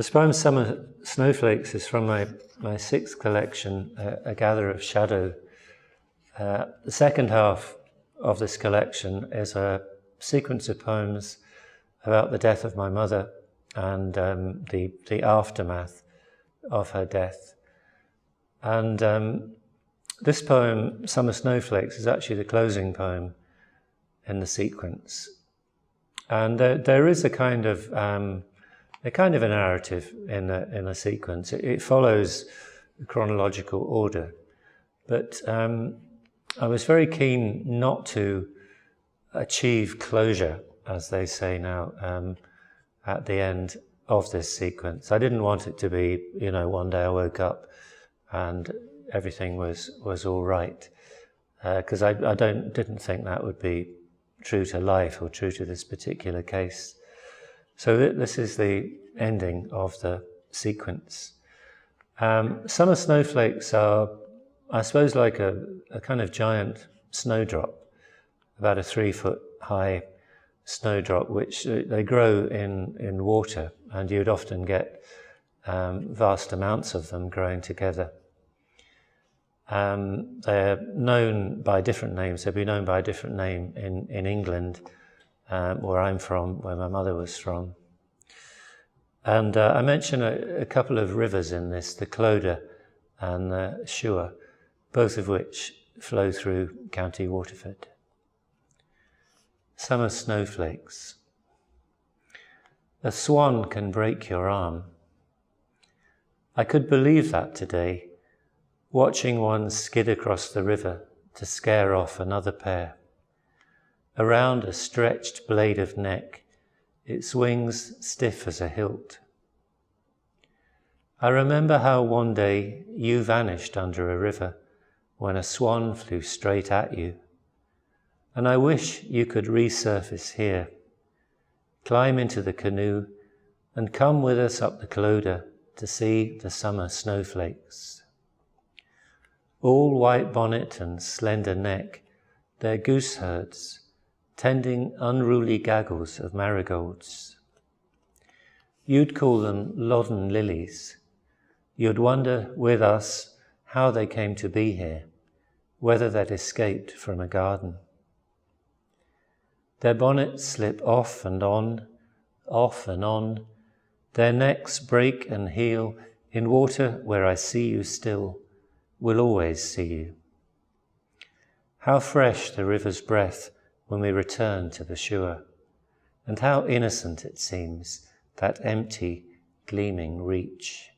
This poem, Summer Snowflakes, is from my sixth collection, A Gather of Shadow. The second half of this collection is a sequence of poems about the death of my mother and the aftermath of her death. And this poem, Summer Snowflakes, is actually the closing poem in the sequence. And there is a kind of a narrative in the sequence. It follows a chronological order, but I was very keen not to achieve closure, as they say now, at the end of this sequence. I didn't want it to be, one day I woke up and everything was all right, because I didn't think that would be true to life or true to this particular case. So this is the ending of the sequence. Summer snowflakes are, I suppose, like a kind of giant snowdrop, about a 3-foot high snowdrop, which they grow in water, and you'd often get vast amounts of them growing together. They're known by different names. They'll be known by a different name in England, where I'm from, where my mother was from. And I mention a couple of rivers in this, the Clodagh and the Suir, both of which flow through County Waterford. Summer snowflakes. A swan can break your arm. I could believe that today, watching one skid across the river to scare off another pair. Around a stretched blade of neck, it swings stiff as a hilt. I remember how one day you vanished under a river when a swan flew straight at you. And I wish you could resurface here, climb into the canoe and come with us up the Clodagh to see the summer snowflakes. All white bonnet and slender neck, they're goose herds, tending unruly gaggles of marigolds. You'd call them Loddon lilies. You'd wonder with us how they came to be here, whether they'd escaped from a garden. Their bonnets slip off and on, their necks break and heal in water where I see you still, will always see you. How fresh the river's breath when we return to the Suir, and how innocent it seems, that empty, gleaming reach.